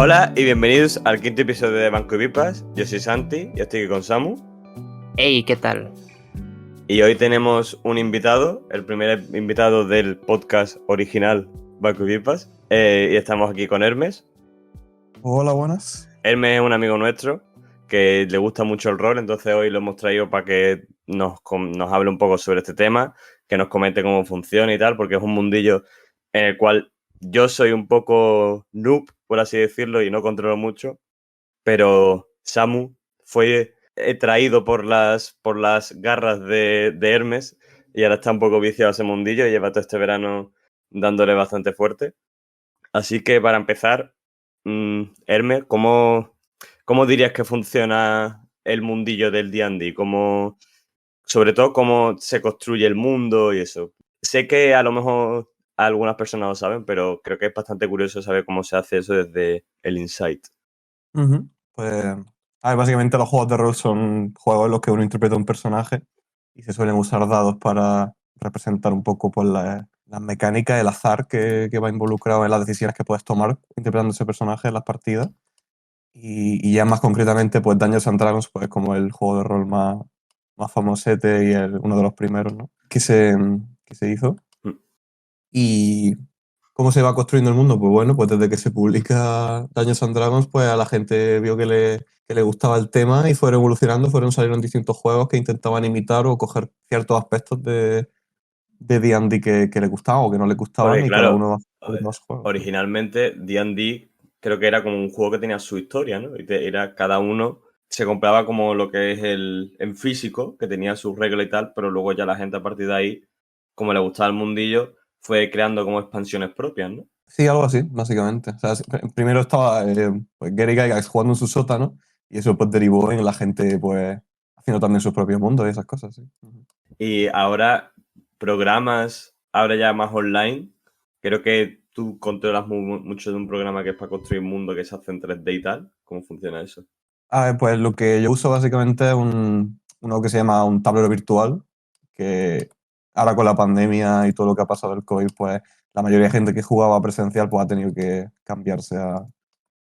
Hola y bienvenidos al quinto episodio de Banco y Pipas. Yo soy Santi y estoy aquí con Samu. Hey, ¿qué tal? Y hoy tenemos un invitado, el primer invitado del podcast original Banco y Pipas. Y estamos aquí con Hermes. Hola, buenas. Hermes es un amigo nuestro que le gusta mucho el rol, entonces hoy lo hemos traído para que nos hable un poco sobre este tema, que nos comente cómo funciona y tal, porque es un mundillo en el cual yo soy un poco noob, por así decirlo, y no controlo mucho. Pero Samu fue traído por las garras de Hermes y ahora está un poco viciado a ese mundillo y lleva todo este verano dándole bastante fuerte. Así que para empezar, Hermes, ¿cómo dirías que funciona el mundillo del D&D? Sobre todo, cómo se construye el mundo y eso. Sé que a lo mejor algunas personas lo saben, pero creo que es bastante curioso saber cómo se hace eso desde el Insight. Pues, básicamente los juegos de rol son juegos en los que uno interpreta un personaje y se suelen usar dados para representar un poco pues, las mecánicas, el azar que va involucrado en las decisiones que puedes tomar interpretando ese personaje en las partidas. Y ya más concretamente, pues Dungeons and Dragons, pues como el juego de rol más famosete y uno de los primeros, ¿no? que se hizo. Mm. Y ¿cómo se va construyendo el mundo? Pues bueno, pues desde que se publica Dungeons and Dragons, pues a la gente vio que le gustaba el tema y fueron evolucionando, salieron distintos juegos que intentaban imitar o coger ciertos aspectos de D&D que le gustaban o que no le gustaban Porque y cada claro, uno va haciendo más juegos. originalmente D&D creo que era como un juego que tenía su historia, ¿no? Era cada uno se compraba como lo que es el en físico, que tenía sus reglas y tal, pero luego ya la gente a partir de ahí, como le gustaba el mundillo, fue creando como expansiones propias, ¿no? Sí, algo así, básicamente. O sea, primero estaba pues Gary Gygax jugando en su sótano y eso pues derivó en la gente pues haciendo también sus propios mundos y esas cosas, sí. Ujú. Y ahora programas, ahora ya más online, creo que tú controlas mucho de un programa que es para construir un mundo que se hace en 3D y tal. ¿Cómo funciona eso? Pues lo que yo uso básicamente es uno que se llama un tablero virtual, que ahora con la pandemia y todo lo que ha pasado del COVID, pues la mayoría de gente que jugaba presencial pues ha tenido que cambiarse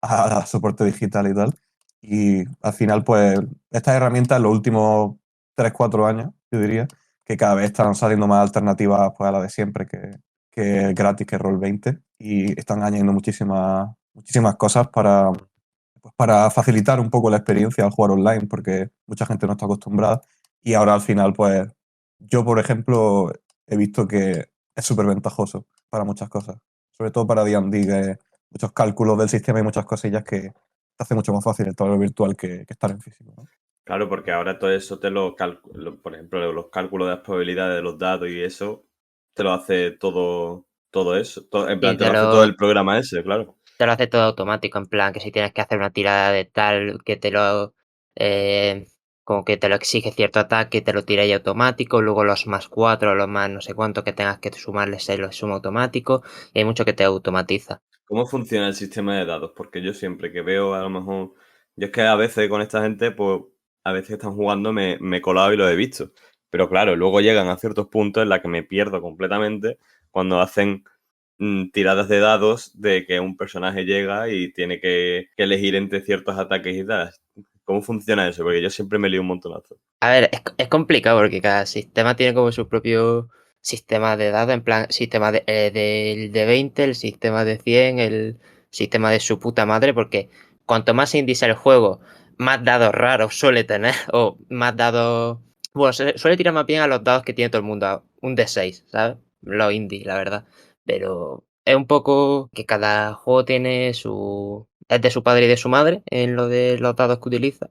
a soporte digital y tal. Y al final, pues estas herramientas en los últimos 3 4 años, yo diría, que cada vez están saliendo más alternativas pues, a la de siempre, que es gratis, que es Roll20, y están añadiendo muchísimas cosas para facilitar un poco la experiencia al jugar online, porque mucha gente no está acostumbrada. Y ahora al final, pues yo, por ejemplo, he visto que es súper ventajoso para muchas cosas, sobre todo para D&D, que muchos cálculos del sistema y muchas cosillas que te hace mucho más fácil el tablero virtual que estar en físico, ¿no? Claro, porque ahora todo eso te lo calculo, por ejemplo, los cálculos de las probabilidades de los datos y eso, te lo hace todo eso. En Sí, plan, te lo hace todo el programa ese, claro. te lo hace todo automático, en plan, que si tienes que hacer una tirada de tal, eh, como que te lo exige cierto ataque, te lo tira ya automático, luego los más 4, los más no sé cuánto que tengas que sumarles, se los suma automático, y hay mucho que te automatiza. ¿Cómo funciona el sistema de datos? Porque yo siempre que veo, a lo mejor, yo es que a veces con esta gente, pues a veces están jugando, me he colado y lo he visto. Pero claro, luego llegan a ciertos puntos en los que me pierdo completamente cuando hacen tiradas de dados de que un personaje llega y tiene que elegir entre ciertos ataques y tal. ¿Cómo funciona eso? Porque yo siempre me lío un montonazo. A ver, es complicado porque cada sistema tiene como su propio sistema de dados, en plan, sistema del de 20, el sistema de 100, el sistema de su puta madre, porque cuanto más indie sea el juego, más dados raros suele tener, o más dados... Bueno, suele tirar más bien a los dados que tiene todo el mundo, a un D6, ¿sabes? Los indie, la verdad. Pero es un poco que cada juego tiene su... Es de su padre y de su madre en lo de los dados que utiliza.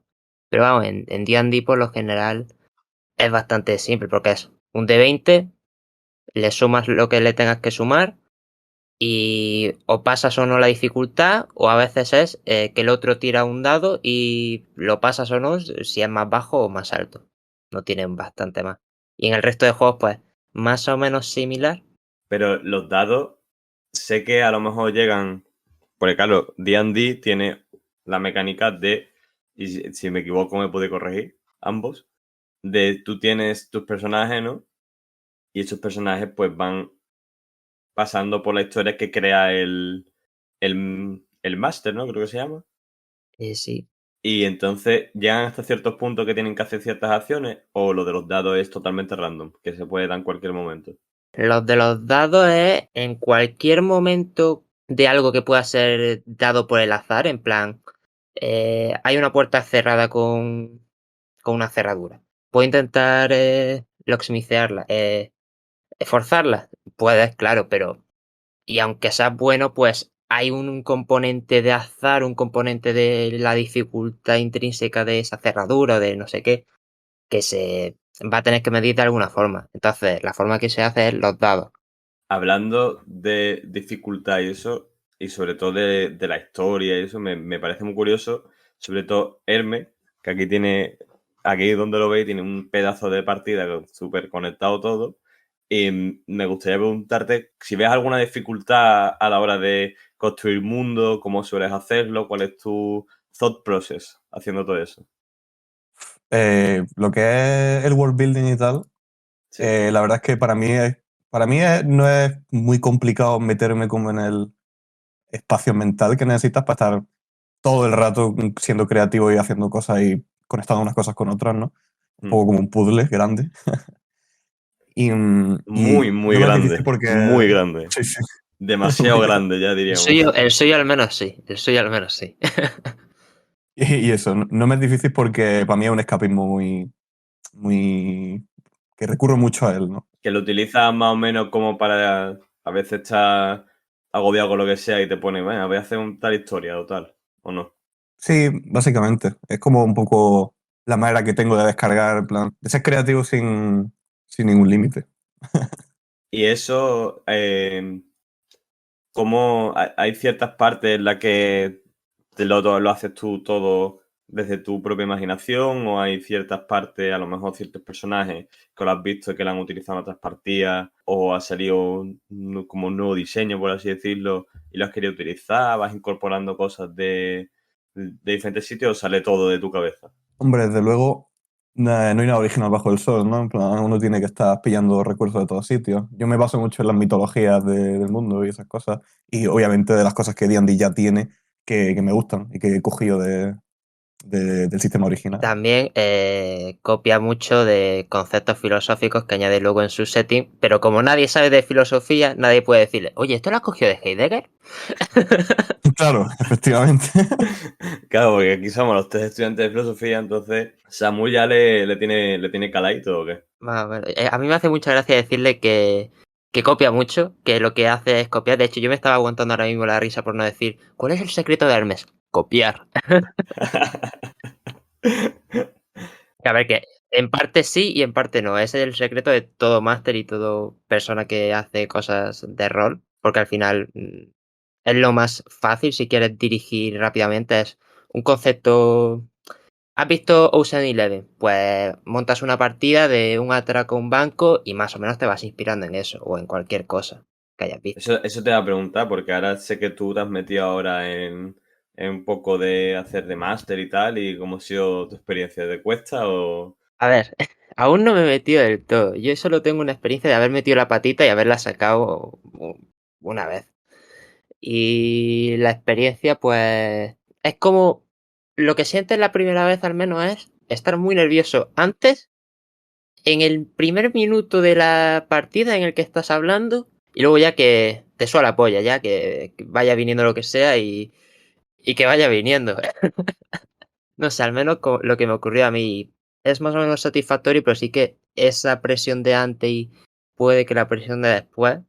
Pero vamos, en D&D por lo general es bastante simple porque es un D20, le sumas lo que le tengas que sumar y o pasas o no la dificultad, o a veces es que el otro tira un dado y lo pasas o no si es más bajo o más alto. No tienen bastante más. Y en el resto de juegos pues más o menos similar. Pero los dados, sé que a lo mejor llegan. Porque claro, D&D tiene la mecánica de, y si me equivoco me puede corregir, ambos, de tú tienes tus personajes, ¿no? Y esos personajes pues van pasando por la historia que crea el el máster, ¿no? Creo que se llama. Sí. Y entonces llegan hasta ciertos puntos que tienen que hacer ciertas acciones, o lo de los dados es totalmente random, que se puede dar en cualquier momento. Los de los dados es en cualquier momento de algo que pueda ser dado por el azar, en plan, hay una puerta cerrada con una cerradura. Puedo intentar locksmithearla, forzarla. Puedes, claro, pero... Y aunque seas bueno, pues hay un componente de azar, un componente de la dificultad intrínseca de esa cerradura o de no sé qué, que se va a tener que medir de alguna forma. Entonces, la forma que se hace es los dados. Hablando de dificultad y eso, y sobre todo de la historia y eso, me parece muy curioso, sobre todo Hermes, que aquí donde lo veis, tiene un pedazo de partida súper conectado todo. Y me gustaría preguntarte si ves alguna dificultad a la hora de construir mundo, cómo sueles hacerlo, cuál es tu thought process haciendo todo eso. Lo que es el world building y tal, Sí. la verdad es que no es muy complicado meterme como en el espacio mental que necesitas para estar todo el rato siendo creativo y haciendo cosas y conectando unas cosas con otras, ¿no? Un poco como un puzzle grande. Y Muy no me es difícil grande, porque... muy grande. Sí, sí. Demasiado Muy grande. grande, ya El diríamos. suyo, el suyo al menos sí. El suyo al menos sí. Y eso, no me es difícil porque para mí es un escapismo muy... que recurro mucho a él, ¿no? Que lo utilizas más o menos como para a veces estás agobiado con lo que sea y te pone, bueno, voy a hacer un tal historia o tal, o no. Sí, básicamente. Es como un poco la manera que tengo de descargar, en plan, de ser creativo sin ningún límite. Y eso, como hay ciertas partes en las que lo haces tú todo desde tu propia imaginación, o hay ciertas partes, a lo mejor ciertos personajes que lo has visto que lo han utilizado en otras partidas, o ha salido como un nuevo diseño, por así decirlo, y lo has querido utilizar, vas incorporando cosas de diferentes sitios, o sale todo de tu cabeza. Hombre, desde luego, no hay nada original bajo el sol, ¿no? En plan, uno tiene que estar pillando recursos de todos sitios. Yo me baso mucho en las mitologías del mundo y esas cosas. Y obviamente de las cosas que D&D ya tiene que me gustan y que he cogido del sistema original. También copia mucho de conceptos filosóficos que añade luego en su setting, pero como nadie sabe de filosofía, nadie puede decirle, oye, ¿esto lo has cogido de Heidegger? Claro, efectivamente. Claro, porque aquí somos los tres estudiantes de filosofía, entonces Samu ya le tiene caladito, ¿o qué? Más o menos. A mí me hace mucha gracia decirle que copia mucho, que lo que hace es copiar. De hecho, yo me estaba aguantando ahora mismo la risa por no decir, ¿cuál es el secreto de Hermes? Copiar. A ver, que en parte sí y en parte no. Ese es el secreto de todo máster y todo persona que hace cosas de rol, porque al final es lo más fácil si quieres dirigir rápidamente. Es un concepto. ¿Has visto Ocean Eleven? Pues montas una partida de un atraco a un banco y más o menos te vas inspirando en eso o en cualquier cosa que hayas visto. Eso te va a preguntar, porque ahora sé que tú te has metido ahora en un poco de hacer de máster y tal, y cómo ha sido tu experiencia, ¿de cuesta o...? A ver, aún no me he metido del todo. Yo solo tengo una experiencia de haber metido la patita y haberla sacado una vez. Y la experiencia, pues, es como lo que sientes la primera vez al menos es estar muy nervioso antes, en el primer minuto de la partida en el que estás hablando, y luego ya que te suela la polla, ya que vaya viniendo lo que sea y que vaya viniendo. No sé, al menos lo que me ocurrió a mí es más o menos satisfactorio, pero sí que esa presión de antes y puede que la presión de después,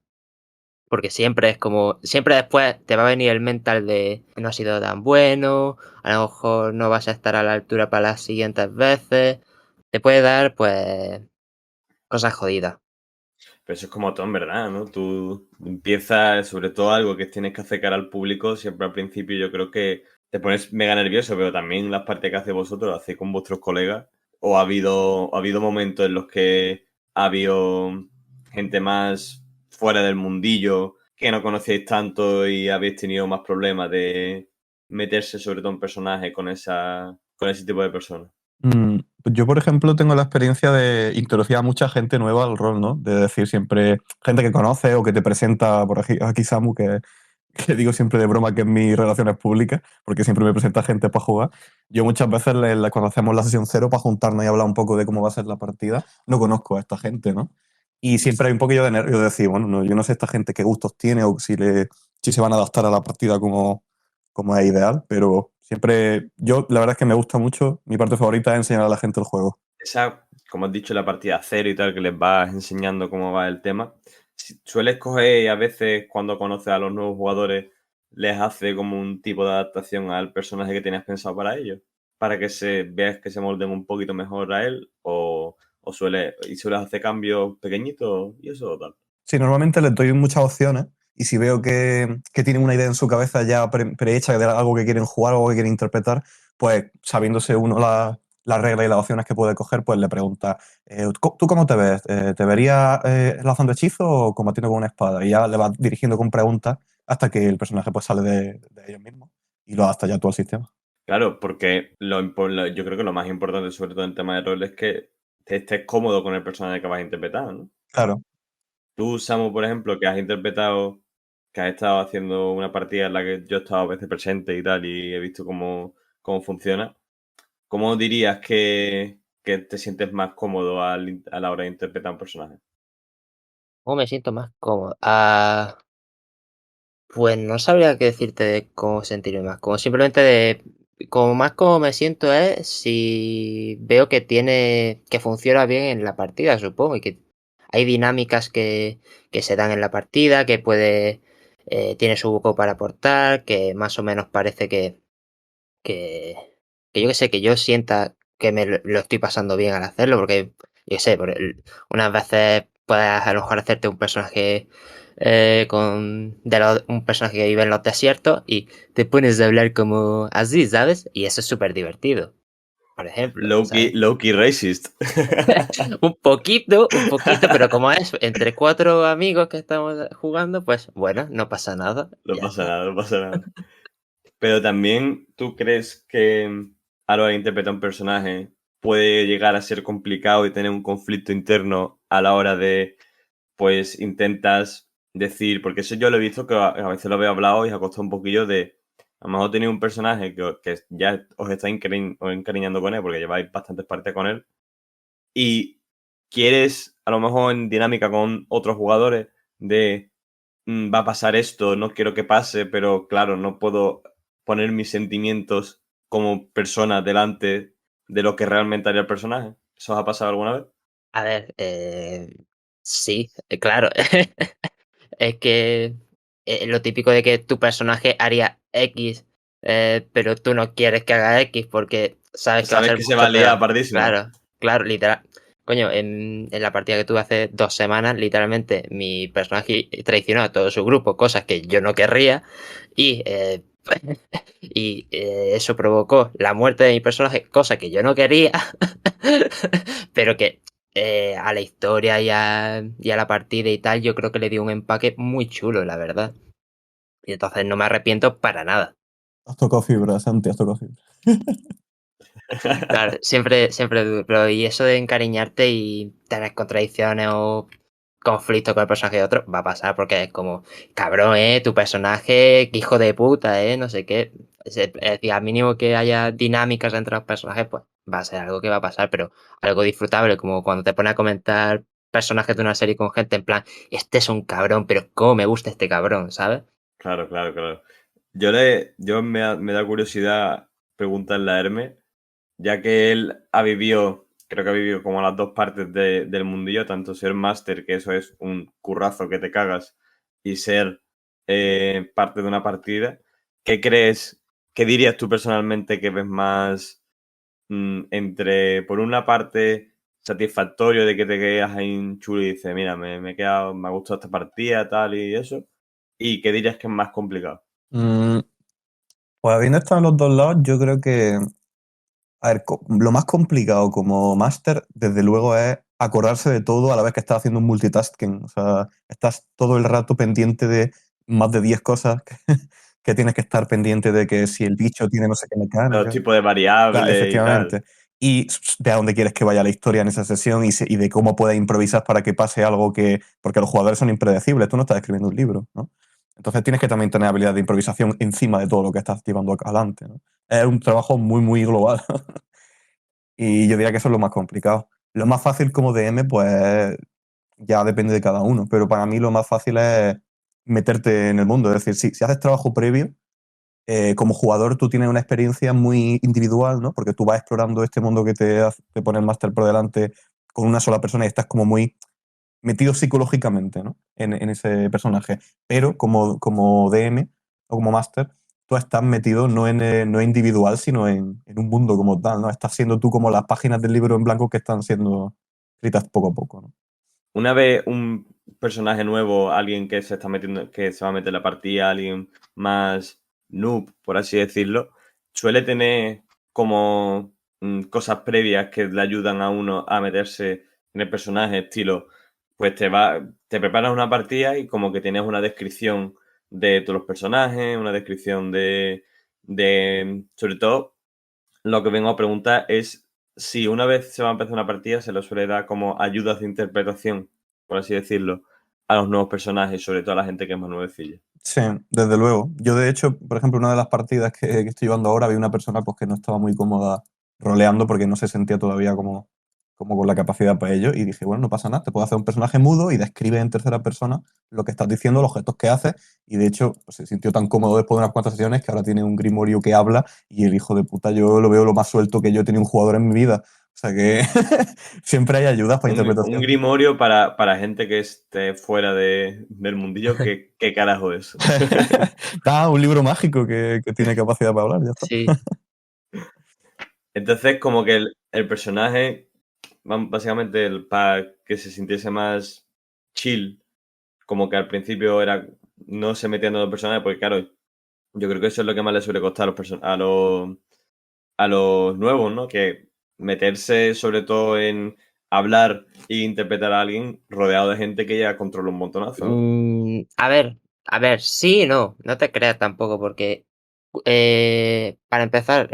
porque siempre es como, siempre después te va a venir el mental de no ha sido tan bueno, a lo mejor no vas a estar a la altura para las siguientes veces, te puede dar pues cosas jodidas. Pero eso es como todo, en verdad, ¿no? Tú empiezas, sobre todo algo que tienes que hacer cara al público, siempre al principio yo creo que te pones mega nervioso, pero también las partes que hacéis vosotros, las hacéis con vuestros colegas, o ha habido momentos en los que ha habido gente más fuera del mundillo, que no conocíais tanto y habéis tenido más problemas de meterse sobre todo en personajes con ese tipo de personas. Pues yo, por ejemplo, tengo la experiencia de introducir a mucha gente nueva al rol, ¿no? De decir siempre gente que conoce o que te presenta, por aquí Samu, que que digo siempre de broma que es mi relaciones públicas, porque siempre me presenta gente para jugar. Yo muchas veces cuando hacemos la sesión cero para juntarnos y hablar un poco de cómo va a ser la partida, no conozco a esta gente, ¿no? Y siempre hay un poquillo de nervio de decir, bueno, yo no sé esta gente qué gustos tiene o si se van a adaptar a la partida como es ideal, pero siempre, yo la verdad es que me gusta mucho, mi parte favorita es enseñar a la gente el juego. Esa, como has dicho, la partida cero y tal, que les vas enseñando cómo va el tema. ¿Sueles coger y a veces cuando conoces a los nuevos jugadores les hace como un tipo de adaptación al personaje que tenías pensado para ellos? Para que veas que se molden un poquito mejor a él sueles hacer cambios pequeñitos y eso o tal. Sí, normalmente les doy muchas opciones y si veo que tienen una idea en su cabeza ya prehecha de algo que quieren jugar o algo que quieren interpretar, pues sabiéndose uno las reglas y las opciones que puede coger, pues le pregunta, ¿tú cómo te ves? ¿Te verías lanzando hechizos o combatiendo con una espada? Y ya le vas dirigiendo con preguntas hasta que el personaje pues sale de ellos mismos y lo adapta ya tú al sistema. Claro, porque yo creo que lo más importante, sobre todo en tema de rol, es que te estés cómodo con el personaje que vas a interpretar, ¿no? Claro. Tú, Samu, por ejemplo, que has interpretado, que has estado haciendo una partida en la que yo he estado a veces presente y tal, y he visto cómo funciona, ¿cómo dirías que te sientes más cómodo a la hora de interpretar un personaje? ¿Cómo me siento más cómodo? Pues no sabría qué decirte de cómo sentirme más. Como simplemente como más como me siento es si veo que funciona bien en la partida, supongo, y que hay dinámicas que se dan en la partida, tiene su hueco para aportar, que más o menos parece que, que yo que sé, que yo sienta que lo estoy pasando bien al hacerlo, porque yo qué sé, unas veces puedes a lo mejor hacerte un personaje un personaje que vive en los desiertos y te pones a hablar como así, ¿sabes? Y eso es súper divertido, por ejemplo, ¿sabes? Low-key racist. Un poquito, pero como es entre cuatro amigos que estamos jugando, pues bueno, no pasa nada, No ya pasa está. nada, no pasa nada. Pero también, ¿tú crees que a la hora de interpretar un personaje puede llegar a ser complicado y tener un conflicto interno a la hora de, pues, intentas decir, porque eso yo lo he visto que a veces lo veo hablado y os ha costado un poquillo de, a lo mejor tenéis un personaje que ya os está encariñando con él porque lleváis bastantes partes con él y quieres, a lo mejor en dinámica con otros jugadores, de va a pasar esto, no quiero que pase, pero claro, no puedo poner mis sentimientos como persona delante de lo que realmente haría el personaje. ¿Eso os ha pasado alguna vez? A ver, sí, claro. Es que lo típico de que tu personaje haría X, pero tú no quieres que haga X porque sabes que va a Sabes ser que se va mucho a liar peor. pardísima. Claro, claro, literal. Coño, en la partida que tuve hace 2 semanas, literalmente mi personaje traicionó a todo su grupo, cosas que yo no querría, y, eso provocó la muerte de mi personaje, cosa que yo no quería, pero que a la historia y a la partida y tal, yo creo que le dio un empaque muy chulo, la verdad. Y entonces no me arrepiento para nada. Has tocado fibra, Santi, has tocado fibra. Claro, siempre, pero y eso de encariñarte y tener contradicciones o conflictos con el personaje de otro, va a pasar porque es como, cabrón, tu personaje, qué hijo de puta, no sé qué. Es decir, al mínimo que haya dinámicas entre los personajes, pues va a ser algo que va a pasar, pero algo disfrutable, como cuando te pones a comentar personajes de una serie con gente en plan, este es un cabrón, pero cómo me gusta este cabrón, ¿sabes? Claro, claro, claro. Me da curiosidad preguntarle a Hermes, ya que él creo que ha vivido como las dos partes del mundillo, tanto ser máster, que eso es un currazo que te cagas, y ser parte de una partida. ¿Qué crees, qué dirías tú personalmente que ves más entre, por una parte, satisfactorio de que te quedas ahí en chulo y dices, mira, me ha gustado esta partida, tal y eso, y qué dirías que es más complicado? Mm, pues habiendo estado en los dos lados, yo creo que, a ver, lo más complicado como máster, desde luego, es acordarse de todo a la vez que estás haciendo un multitasking. O sea, estás todo el rato pendiente de más de 10 cosas que tienes que estar pendiente de que si el bicho tiene no sé qué Los mecánica. tipos de Claro, variables y tal. efectivamente. Y de a dónde quieres que vaya la historia en esa sesión y de cómo puedes improvisar para que pase algo que. Porque los jugadores son impredecibles, tú no estás escribiendo un libro, ¿no? Entonces tienes que también tener habilidad de improvisación encima de todo lo que estás llevando adelante, ¿no? Es un trabajo muy, muy global. Y yo diría que eso es lo más complicado. Lo más fácil como DM, pues ya depende de cada uno, pero para mí lo más fácil es meterte en el mundo. Es decir, si haces trabajo previo, como jugador tú tienes una experiencia muy individual, ¿no? Porque tú vas explorando este mundo que te pone el máster por delante con una sola persona y estás como muy metido psicológicamente, ¿no? En ese personaje. Pero como DM o como máster, tú estás metido no individual, sino en un mundo como tal, ¿no? Estás siendo tú como las páginas del libro en blanco que están siendo escritas poco a poco, ¿no? Una vez un personaje nuevo, alguien que se está metiendo, que se va a meter en la partida, alguien más noob, por así decirlo, suele tener como cosas previas que le ayudan a uno a meterse en el personaje, estilo, pues te preparas una partida y como que tienes una descripción de todos los personajes, una descripción sobre todo, lo que vengo a preguntar es si una vez se va a empezar una partida se le suele dar como ayudas de interpretación, por así decirlo, a los nuevos personajes, sobre todo a la gente que es más nuevecilla. Sí, desde luego. Yo, de hecho, por ejemplo, una de las partidas que estoy llevando ahora, vi una persona pues, que no estaba muy cómoda roleando porque no se sentía todavía como con la capacidad para ello. Y dije, bueno, no pasa nada, te puedo hacer un personaje mudo y describe en tercera persona lo que estás diciendo, los gestos que haces. Y de hecho, pues, se sintió tan cómodo después de unas cuantas sesiones que ahora tiene un Grimorio que habla y el hijo de puta, yo lo veo lo más suelto que yo he tenido un jugador en mi vida. O sea que siempre hay ayudas para Un interpretación. grimorio para gente que esté fuera del mundillo, ¿qué carajo es? Un libro mágico que tiene capacidad para hablar, ya está. Sí. Entonces, como que el personaje, básicamente, para que se sintiese más chill, como que al principio no se metía en los personajes, porque claro, yo creo que eso es lo que más le suele costar a los nuevos, ¿no? Que meterse sobre todo en hablar e interpretar a alguien rodeado de gente que ya controla un montonazo, ¿no? A ver, sí y no te creas tampoco, porque para empezar,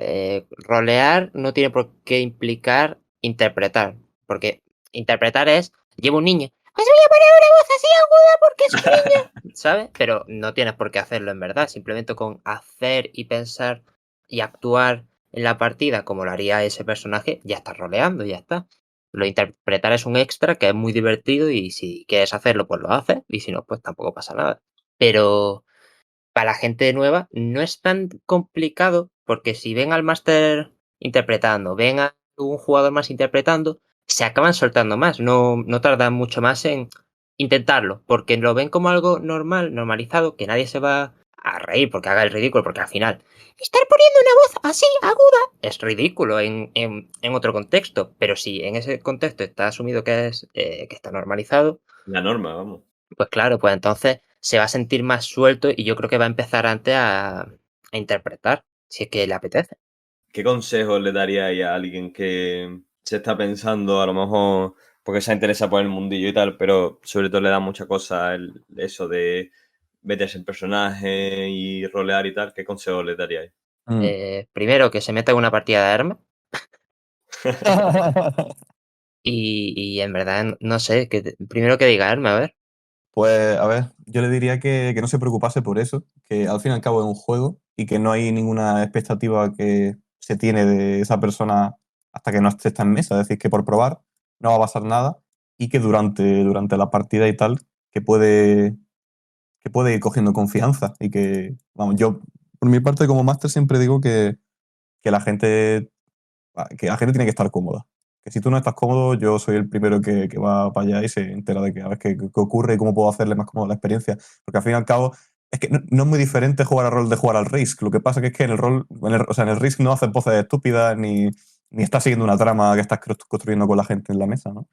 rolear no tiene por qué implicar interpretar, porque interpretar es, llevo un niño, pues voy a poner una voz así aguda porque es un niño, ¿sabes? Pero no tienes por qué hacerlo en verdad, simplemente con hacer y pensar y actuar en la partida como lo haría ese personaje, ya estás roleando, ya está. Lo de interpretar es un extra que es muy divertido y si quieres hacerlo, pues lo haces y si no, pues tampoco pasa nada. Pero para la gente nueva no es tan complicado porque si ven al máster interpretando, ven a un jugador más interpretando, se acaban soltando más, no tardan mucho más en intentarlo, porque lo ven como algo normal, normalizado, que nadie se va a reír porque haga el ridículo, porque al final estar poniendo una voz así, aguda, es ridículo en otro contexto, pero si en ese contexto está asumido que está normalizado, La norma, vamos. pues claro, pues entonces se va a sentir más suelto y yo creo que va a empezar antes a interpretar, si es que le apetece. ¿Qué consejos le daríais a alguien que se está pensando, a lo mejor, porque se interesa por el mundillo y tal, pero sobre todo le da mucha cosa eso de meterse en personaje y rolear y tal? ¿Qué consejos le daríais? Mm. Primero que se meta en una partida de armas y en verdad no sé, primero que diga arma, a ver. Pues a ver, yo le diría que no se preocupase por eso, que al fin y al cabo es un juego y que no hay ninguna expectativa que se tiene de esa persona hasta que no esté en mesa. Es decir, que por probar no va a pasar nada y que durante la partida y tal, que puede ir cogiendo confianza y que, vamos, yo por mi parte como máster siempre digo que la gente que la gente tiene que estar cómoda. Que si tú no estás cómodo, yo soy el primero que va para allá y se entera de que a ver qué ocurre y cómo puedo hacerle más cómoda la experiencia. Porque al fin y al cabo, es que no es muy diferente jugar al rol de jugar al Risk. Lo que pasa que es que en el rol, o sea, en el Risk no haces voces estúpidas ni estás siguiendo una trama que estás construyendo con la gente en la mesa, ¿no?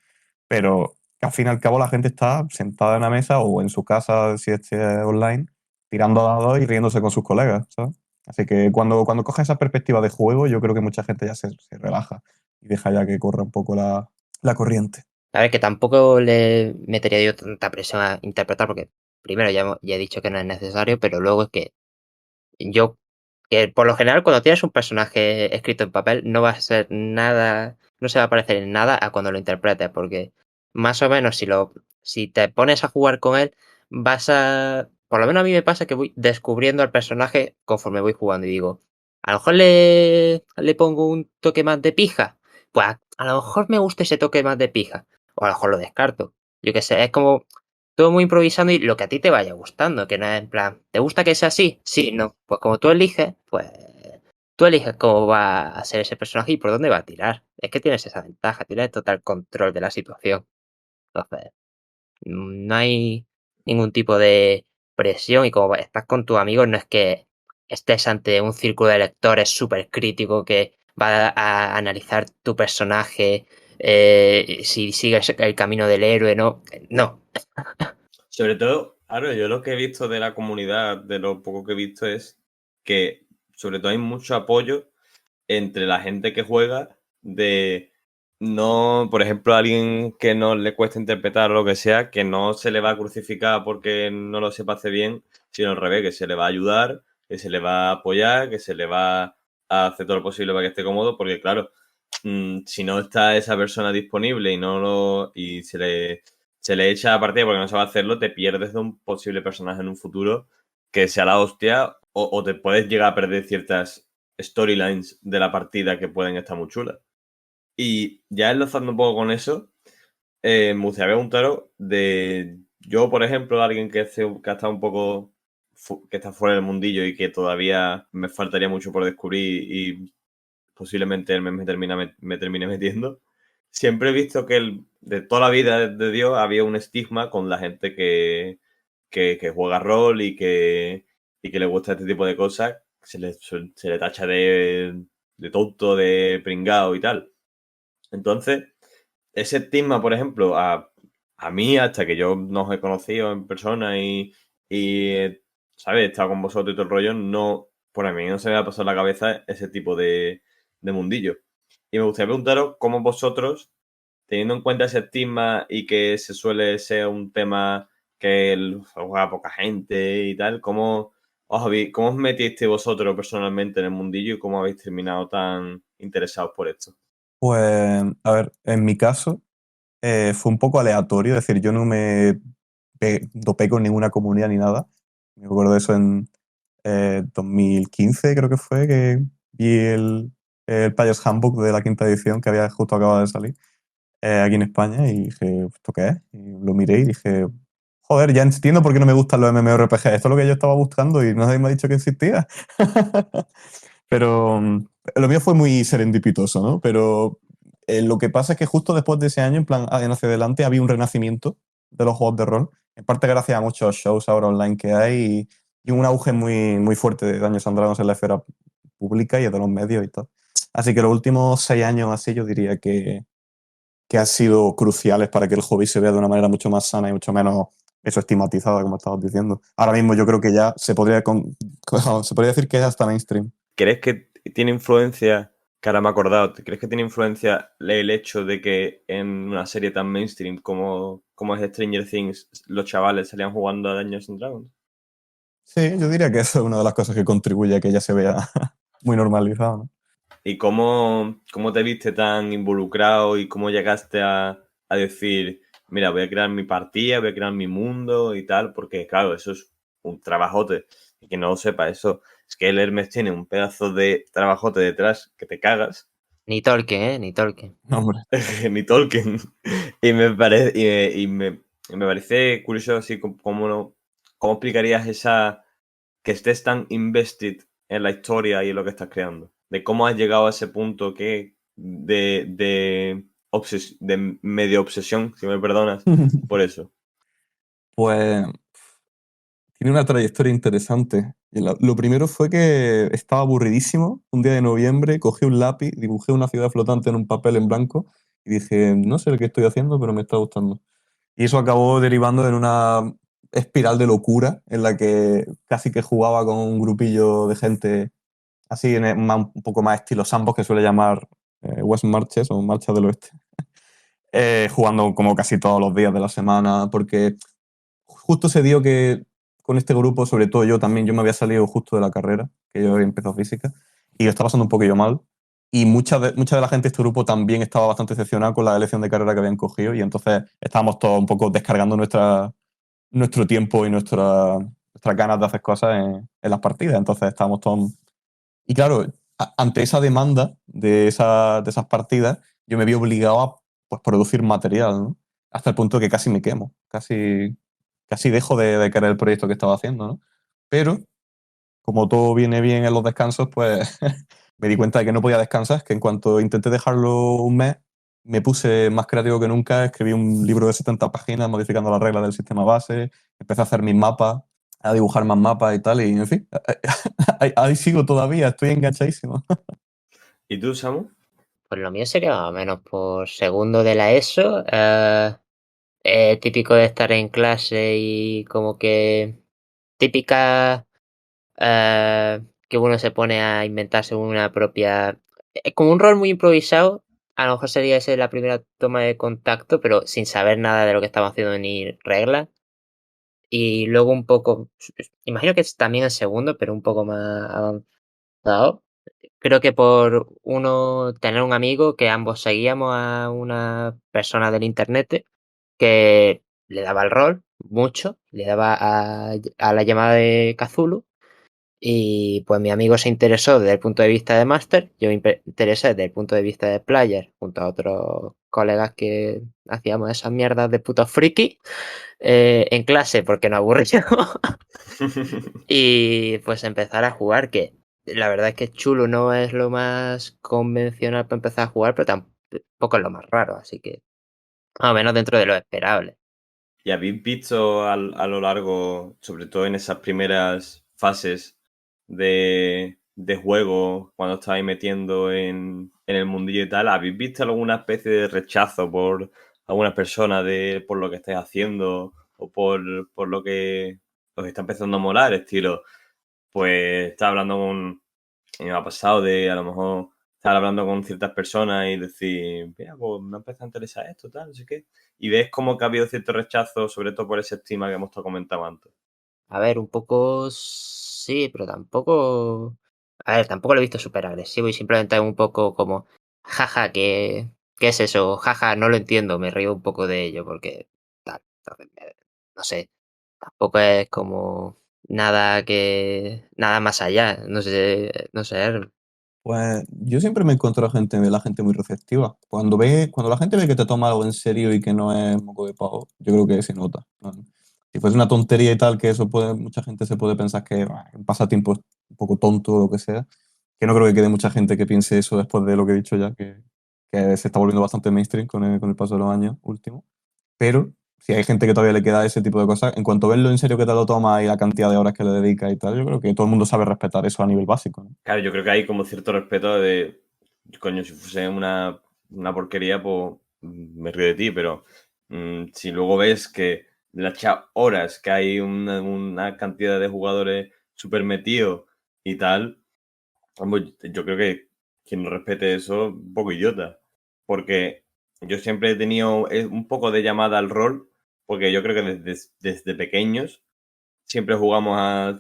Pero que al fin y al cabo la gente está sentada en la mesa o en su casa, si es online, tirando dados y riéndose con sus colegas, ¿sabes? Así que cuando coges esa perspectiva de juego, yo creo que mucha gente ya se relaja y deja ya que corra un poco la corriente. A ver, que tampoco le metería yo tanta presión a interpretar, porque primero ya he dicho que no es necesario, pero luego es que yo, que por lo general cuando tienes un personaje escrito en papel no va a ser nada, no se va a parecer en nada a cuando lo interpretes, porque más o menos si te pones a jugar con él, vas a por lo menos a mí me pasa que voy descubriendo al personaje conforme voy jugando y digo, a lo mejor le pongo un toque más de pija. Pues a lo mejor me gusta ese toque más de pija. O a lo mejor lo descarto. Yo qué sé, es como todo muy improvisando y lo que a ti te vaya gustando, que no es en plan, ¿te gusta que sea así? Sí, no. Pues como tú eliges, pues tú eliges cómo va a ser ese personaje y por dónde va a tirar. Es que tienes esa ventaja, tienes total control de la situación. Entonces, no hay ningún tipo de presión y como estás con tus amigos no es que estés ante un círculo de lectores súper crítico que va a analizar tu personaje, si sigues el camino del héroe, no. No. Sobre todo, claro, yo lo que he visto de la comunidad, de lo poco que he visto, es que sobre todo hay mucho apoyo entre la gente que juega de no, por ejemplo, a alguien que no le cuesta interpretar o lo que sea, que no se le va a crucificar porque no lo sepa hacer bien, sino al revés, que se le va a ayudar, que se le va a apoyar, que se le va a hacer todo lo posible para que esté cómodo, porque claro, si no está esa persona disponible y no lo y se le echa a partida porque no sabe hacerlo, te pierdes de un posible personaje en un futuro que sea la hostia o te puedes llegar a perder ciertas storylines de la partida que pueden estar muy chulas. Y ya enlazando un poco con eso, me gustaría preguntaros de yo, por ejemplo, alguien que ha estado un poco que está fuera del mundillo y que todavía me faltaría mucho por descubrir y posiblemente el mes me termine metiendo. Siempre he visto que de toda la vida de Dios había un estigma con la gente que juega rol y que le gusta este tipo de cosas. Se le tacha de tonto, de pringao y tal. Entonces, ese estigma, por ejemplo, a mí, hasta que yo no os he conocido en persona y ¿sabes? He estado con vosotros y todo el rollo, no, por a mí no se me ha pasado en la cabeza ese tipo de mundillo. Y me gustaría preguntaros cómo vosotros, teniendo en cuenta ese estigma y que se suele ser un tema que juega poca gente y tal, cómo os metisteis vosotros personalmente en el mundillo y cómo habéis terminado tan interesados por esto? Pues, a ver, en mi caso fue un poco aleatorio, es decir, yo no me topé con ninguna comunidad ni nada. Me acuerdo de eso en 2015, creo que fue, que vi el Players Handbook de la quinta edición que había justo acabado de salir aquí en España y dije, ¿esto qué es? Y lo miré y dije, joder, ya entiendo por qué no me gustan los MMORPG. Esto es lo que yo estaba buscando y nadie me ha dicho que existía. Pero lo mío fue muy serendipitoso, ¿no? Pero lo que pasa es que justo después de ese año, en plan, en hacia adelante, había un renacimiento de los juegos de rol. En parte gracias a muchos shows ahora online que hay y un auge muy, muy fuerte de Dungeons and Dragons en la esfera pública y de los medios y tal. Así que los últimos 6 años así yo diría que han sido cruciales para que el hobby se vea de una manera mucho más sana y mucho menos eso estigmatizada, como estabas diciendo. Ahora mismo yo creo que ya se podría decir que es hasta mainstream. ¿Crees que tiene influencia, que ahora me he acordado, crees que tiene influencia el hecho de que en una serie tan mainstream como es Stranger Things, los chavales salían jugando a Dungeons and Dragons? Sí, yo diría que eso es una de las cosas que contribuye a que ya se vea muy normalizado, ¿no? ¿Y cómo te viste tan involucrado y cómo llegaste a decir, mira, voy a crear mi partida, voy a crear mi mundo y tal? Porque, claro, eso es un trabajote. Y que no lo sepa, eso es que el Hermes tiene un pedazo de trabajote detrás que te cagas. Ni Tolkien, Ni Tolkien. No, hombre. Ni Tolkien. Y me parece, y me parece curioso así cómo explicarías que estés tan invested en la historia y en lo que estás creando. De cómo has llegado a ese punto de medio obsesión, si me perdonas, por eso. Pues tiene una trayectoria interesante. Y lo primero fue que estaba aburridísimo. Un día de noviembre cogí un lápiz, dibujé una ciudad flotante en un papel en blanco y dije, no sé qué estoy haciendo, pero me está gustando. Y eso acabó derivando en una espiral de locura en la que casi que jugaba con un grupillo de gente así, un poco más estilo sandbox, que suele llamar West Marches o Marchas del Oeste. Jugando como casi todos los días de la semana, porque justo se dio que con este grupo, sobre todo yo me había salido justo de la carrera, que yo había empezado física, y lo estaba pasando un poquillo mal. Y mucha de la gente de este grupo también estaba bastante decepcionada con la elección de carrera que habían cogido, y entonces estábamos todos un poco descargando nuestro tiempo y nuestras nuestras ganas de hacer cosas en las partidas. Entonces estábamos todos... Y claro, ante esa demanda de esas partidas, yo me vi obligado a pues, producir material, ¿no? Hasta el punto que casi me quemo, casi dejo de querer el proyecto que estaba haciendo, ¿no? Pero, como todo viene bien en los descansos, pues me di cuenta de que no podía descansar, que en cuanto intenté dejarlo un mes, me puse más creativo que nunca, escribí un libro de 70 páginas modificando las reglas del sistema base, empecé a hacer mis mapas, a dibujar más mapas y tal, y en fin, ahí sigo todavía, estoy enganchadísimo. ¿Y tú, Samu? Pues lo mío sería más o menos por segundo de la ESO. Típico de estar en clase y como que típica que uno se pone a inventarse una propia... como un rol muy improvisado. A lo mejor sería ese la primera toma de contacto, pero sin saber nada de lo que estaba haciendo ni reglas. Y luego un poco, imagino que es también el segundo, pero un poco más avanzado. Creo que por uno tener un amigo que ambos seguíamos a una persona del internet que le daba el rol mucho, le daba a la llamada de Cthulhu. Y pues mi amigo se interesó desde el punto de vista de máster, yo me interesé desde el punto de vista de player, junto a otros colegas que hacíamos esas mierdas de putos friki en clase porque nos aburríamos. Y pues empezar a jugar, que la verdad es que chulo no es lo más convencional para empezar a jugar, pero tampoco es lo más raro, así que más o menos dentro de lo esperable. ¿Y habéis visto a lo largo, sobre todo en esas primeras fases de juego, cuando estabais metiendo en el mundillo y tal, habéis visto alguna especie de rechazo por algunas personas por lo que estáis haciendo o por lo que os está empezando a molar? Estilo, pues estaba hablando con... Y me ha pasado de a lo mejor estar hablando con ciertas personas y decir, mira, pues me ha empezado a interesar esto, tal, no sé qué. Y ves como que ha habido cierto rechazo, sobre todo por ese estigma que hemos estado comentando antes. A ver, un poco sí, pero tampoco. A ver, tampoco lo he visto súper agresivo y simplemente un poco como, jaja, ¿qué es eso? Jaja, no lo entiendo, me río un poco de ello porque tal. Entonces, no sé, tampoco es como nada más allá. No sé. Pues yo siempre me encuentro la gente muy receptiva. Cuando la gente ve que te toma algo en serio y que no es moco de pavo, yo creo que se nota, ¿no? Si fuese una tontería y tal, que eso mucha gente se puede pensar que un pasatiempo es un poco tonto o lo que sea, que no creo que quede mucha gente que piense eso después de lo que he dicho ya, que se está volviendo bastante mainstream con el paso de los años últimos. Pero si hay gente que todavía le queda ese tipo de cosas, en cuanto ves lo en serio que te lo toma y la cantidad de horas que le dedica y tal, yo creo que todo el mundo sabe respetar eso a nivel básico, ¿no? Claro, yo creo que hay como cierto respeto de, coño, si fuese una porquería, pues me río de ti, pero si luego ves que las horas que hay una cantidad de jugadores súper metidos y tal, hombre, yo creo que quien no respete eso es un poco idiota. Porque yo siempre he tenido un poco de llamada al rol, porque yo creo que desde pequeños siempre jugamos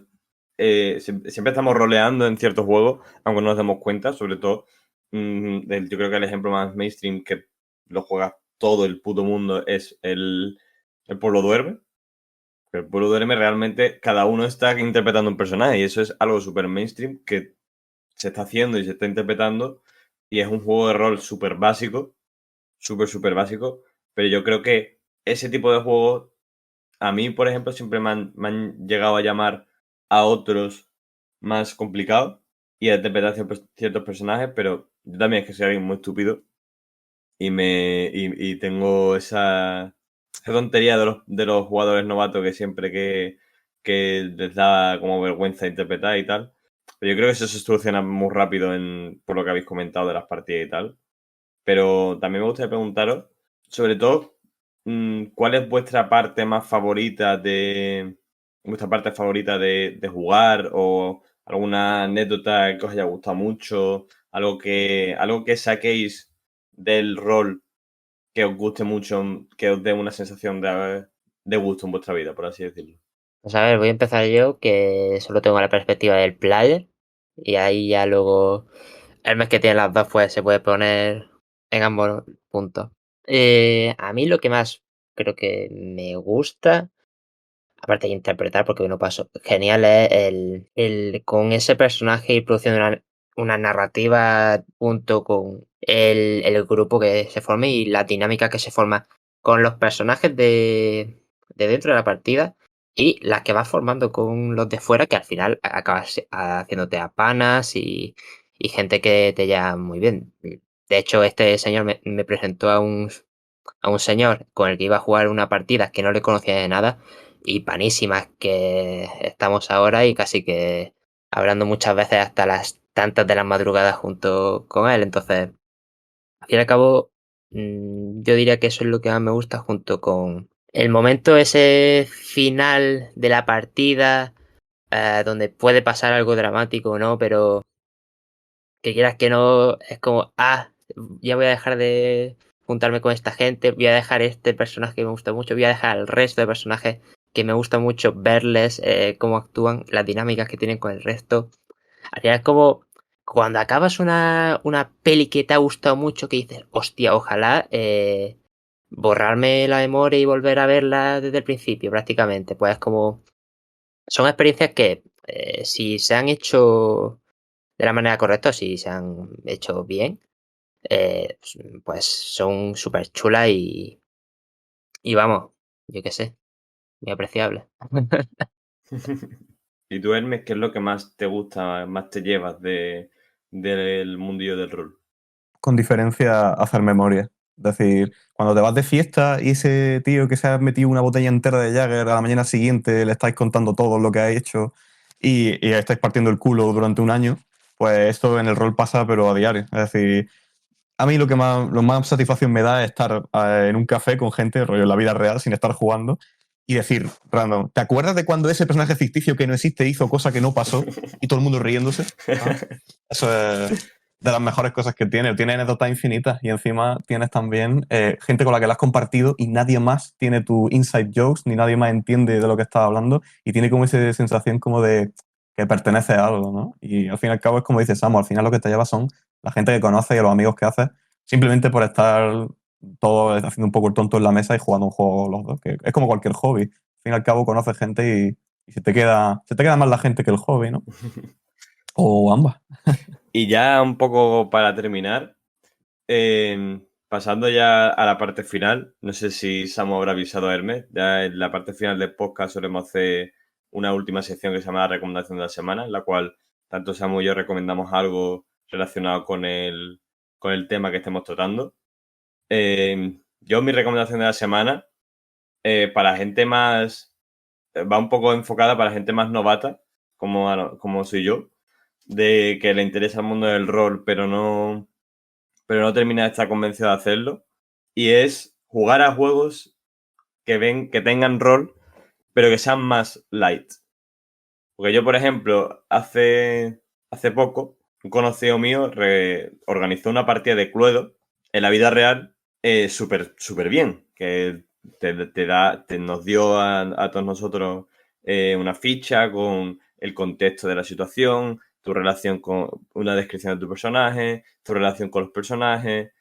siempre estamos roleando en ciertos juegos, aunque no nos demos cuenta, sobre todo. Yo creo que el ejemplo más mainstream que lo juega todo el puto mundo es el Pueblo Duerme. El Pueblo Duerme realmente cada uno está interpretando un personaje y eso es algo súper mainstream que se está haciendo y se está interpretando y es un juego de rol súper básico, súper básico, pero yo creo que ese tipo de juegos a mí, por ejemplo, siempre me han llegado a llamar a otros más complicados y a interpretar ciertos personajes, pero yo también es que soy alguien muy estúpido y tengo esa tontería de los jugadores novatos que siempre que les da como vergüenza interpretar y tal. Pero yo creo que eso se soluciona muy rápido por lo que habéis comentado de las partidas y tal. Pero también me gustaría preguntaros, sobre todo, ¿cuál es vuestra parte favorita de jugar o alguna anécdota que os haya gustado mucho, algo que saquéis del rol que os guste mucho, que os dé una sensación de gusto en vuestra vida, por así decirlo? Pues a ver, voy a empezar yo, que solo tengo la perspectiva del player. Y ahí ya luego, el mes que tiene las dos, pues se puede poner en ambos puntos. A mí lo que más creo que me gusta aparte de interpretar, porque uno pasó genial es el con ese personaje ir produciendo una narrativa junto con el grupo que se forme y la dinámica que se forma con los personajes de dentro de la partida y las que vas formando con los de fuera, que al final acabas haciéndote a panas y gente que te lleva muy bien. De hecho, este señor me presentó a un señor con el que iba a jugar una partida que no le conocía de nada y panísimas que estamos ahora y casi que hablando muchas veces hasta las tantas de las madrugadas junto con él. Entonces, al fin y al cabo, yo diría que eso es lo que más me gusta junto con el momento ese final de la partida, donde puede pasar algo dramático o no, pero que quieras que no, es como, ya voy a dejar de juntarme con esta gente, voy a dejar este personaje que me gusta mucho, voy a dejar el resto de personajes que me gusta mucho verles, cómo actúan, las dinámicas que tienen con el resto. Al final es como cuando acabas una peli que te ha gustado mucho, que dices, hostia, ojalá borrarme la memoria y volver a verla desde el principio, prácticamente. Pues es como, son experiencias que si se han hecho de la manera correcta, si se han hecho bien, pues son súper chulas y vamos, yo qué sé, muy apreciables. Y tú, Hermes, ¿qué es lo que más te gusta, más te llevas del mundillo del rol? Con diferencia, hacer memoria. Es decir, cuando te vas de fiesta y ese tío que se ha metido una botella entera de Jagger a la mañana siguiente le estáis contando todo lo que ha hecho y estáis partiendo el culo durante un año, pues esto en el rol pasa, pero a diario. Es decir, a mí lo más satisfacción me da es estar en un café con gente, rollo en la vida real, sin estar jugando, y decir, random, ¿te acuerdas de cuando ese personaje ficticio que no existe hizo cosa que no pasó y todo el mundo riéndose? ¿Ah? Eso es de las mejores cosas que tiene. Tiene anécdotas infinitas y encima tienes también gente con la que la has compartido y nadie más tiene tu inside jokes, ni nadie más entiende de lo que estás hablando y tiene como esa sensación como de que pertenece a algo, ¿no? Y al fin y al cabo es como dices, Samu, al final lo que te lleva son la gente que conoces y a los amigos que haces, simplemente por estar todos haciendo un poco el tonto en la mesa y jugando un juego los dos, que es como cualquier hobby. Al fin y al cabo conoces gente y se te queda más la gente que el hobby, ¿no? O ambas. Y ya un poco para terminar, pasando ya a la parte final, no sé si Samu habrá avisado a Hermes, ya en la parte final del podcast solemos hacer una última sección que se llama la recomendación de la semana, en la cual tanto Samu y yo recomendamos algo relacionado con el tema que estemos tratando. Yo mi recomendación de la semana, para gente más, va un poco enfocada para gente más novata, como soy yo, de que le interesa el mundo del rol, pero no termina de estar convencido de hacerlo. Y es jugar a juegos que tengan rol, pero que sean más light. Porque yo, por ejemplo, hace poco, un conocido mío organizó una partida de Cluedo en la vida real súper bien. Que nos dio a todos nosotros una ficha con el contexto de la situación, tu relación con una descripción de tu personaje, tu relación con los personajes,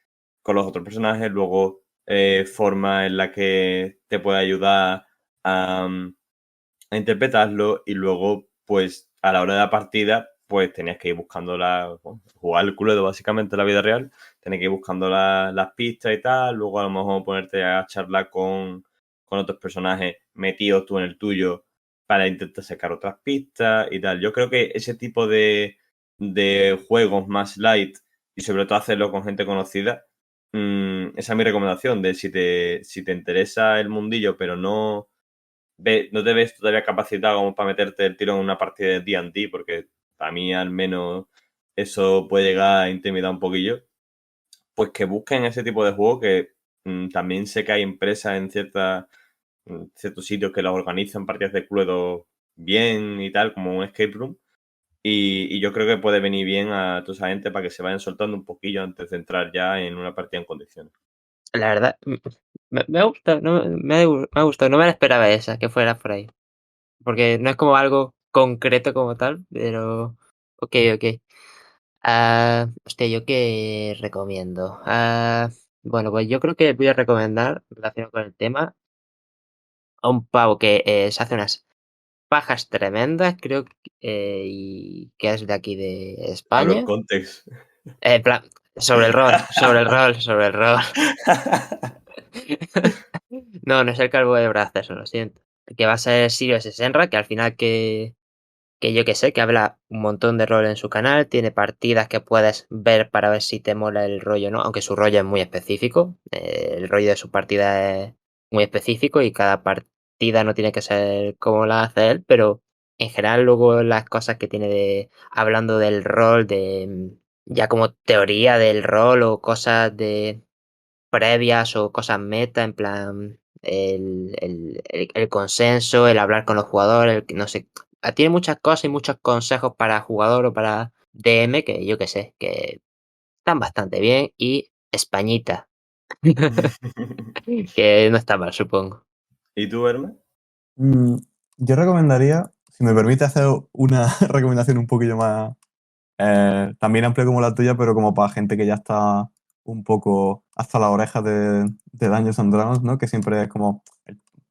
con los otros personajes, luego forma en la que te puede ayudar a, a interpretarlo y luego, pues, a la hora de la partida, pues tenías que ir buscando jugar el Cluedo básicamente en la vida real, tenías que ir buscando las pistas y tal, luego a lo mejor ponerte a charlar con otros personajes metidos tú en el tuyo para intentar sacar otras pistas y tal. Yo creo que ese tipo de juegos más light y sobre todo hacerlo con gente conocida, esa es mi recomendación, de si te interesa el mundillo, pero no te ves todavía capacitado como para meterte el tiro en una partida de D&D, porque a mí al menos eso puede llegar a intimidar un poquillo, pues que busquen ese tipo de juego que también sé que hay empresas en ciertos sitios que las organizan partidas de Cluedo bien y tal, como un escape room, y yo creo que puede venir bien a toda esa gente para que se vayan soltando un poquillo antes de entrar ya en una partida en condiciones. La verdad, me ha gustado, me ha gustado, no me la esperaba esa, que fuera por ahí. Porque no es como algo concreto como tal, pero ok, ok. Hostia, ¿yo qué recomiendo? Bueno, pues yo creo que voy a recomendar, relacionado con el tema, a un pavo que se hace unas pajas tremendas, creo, y que es de aquí de Out of España. context. En plan, sobre el rol, sobre el rol, sobre el rol. No, no es el calvo de brazos, lo siento. Que va a ser Sirius Senra, que al final que yo que sé, que habla un montón de rol en su canal, tiene partidas que puedes ver para ver si te mola el rollo, ¿no? Aunque su rollo es muy específico, el rollo de su partida es muy específico y cada partida no tiene que ser como la hace él, pero en general luego las cosas que tiene de hablando del rol, de ya como teoría del rol o cosas de previas o cosas meta, en plan el consenso, el hablar con los jugadores, no sé. Tiene muchas cosas y muchos consejos para jugador o para DM que yo que sé, que están bastante bien y Españita, que no está mal, supongo. ¿Y tú, Hermes? Yo recomendaría, si me permite hacer una recomendación un poquillo más también amplia como la tuya, pero como para gente que ya está un poco hasta las orejas de Dungeons and Dragons, ¿no? Que siempre es como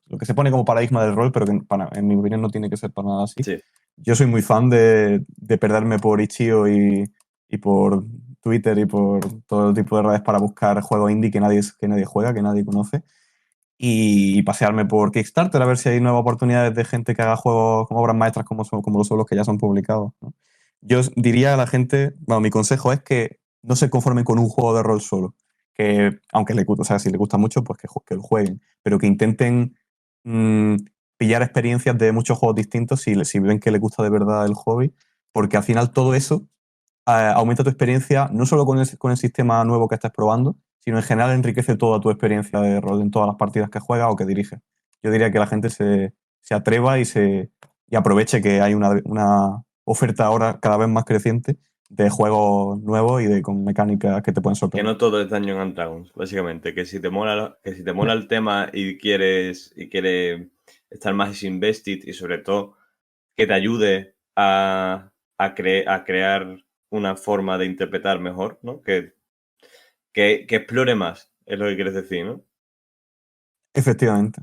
lo que se pone como paradigma del rol, pero que en mi opinión no tiene que ser para nada así. Sí. Yo soy muy fan de perderme por Itch.io y por Twitter y por todo tipo de redes para buscar juegos indie que nadie juega, que nadie conoce. Y pasearme por Kickstarter a ver si hay nuevas oportunidades de gente que haga juegos como obras maestras como lo son los que ya son publicados, ¿no? Yo diría a la gente, bueno, mi consejo es que no se conformen con un juego de rol solo, que aunque o sea, si les gusta mucho, pues que lo jueguen, pero que intenten mm, pillar experiencias de muchos juegos distintos si ven que les gusta de verdad el hobby, porque al final todo eso aumenta tu experiencia no solo con el sistema nuevo que estás probando, sino en general enriquece toda tu experiencia de rol en todas las partidas que juegas o que diriges. Yo diría que la gente se atreva y aproveche que hay una oferta ahora cada vez más creciente de juegos nuevos y con mecánicas que te pueden Que sorprender. no todo es Dungeons and Dragons, básicamente. Que si te mola, que si te mola el tema y quieres estar más invested y sobre todo que te ayude a crear una forma de interpretar mejor, ¿no? Que explore más, es lo que quieres decir, ¿no? Efectivamente.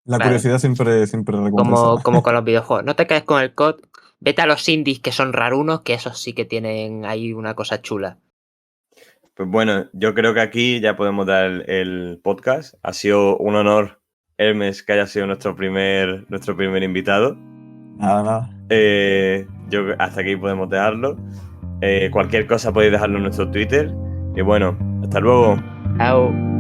La Claro, curiosidad siempre recompensa. como con los videojuegos. No te quedes con el COD, vete a los indies que son rarunos, que esos sí que tienen ahí una cosa chula. Pues bueno, yo creo que aquí ya podemos dar el podcast. Ha sido un honor, Hermes, que haya sido nuestro primer invitado. Nada, nada. Hasta aquí podemos dejarlo. Cualquier cosa podéis dejarlo en nuestro Twitter. Y bueno, hasta luego. Chao.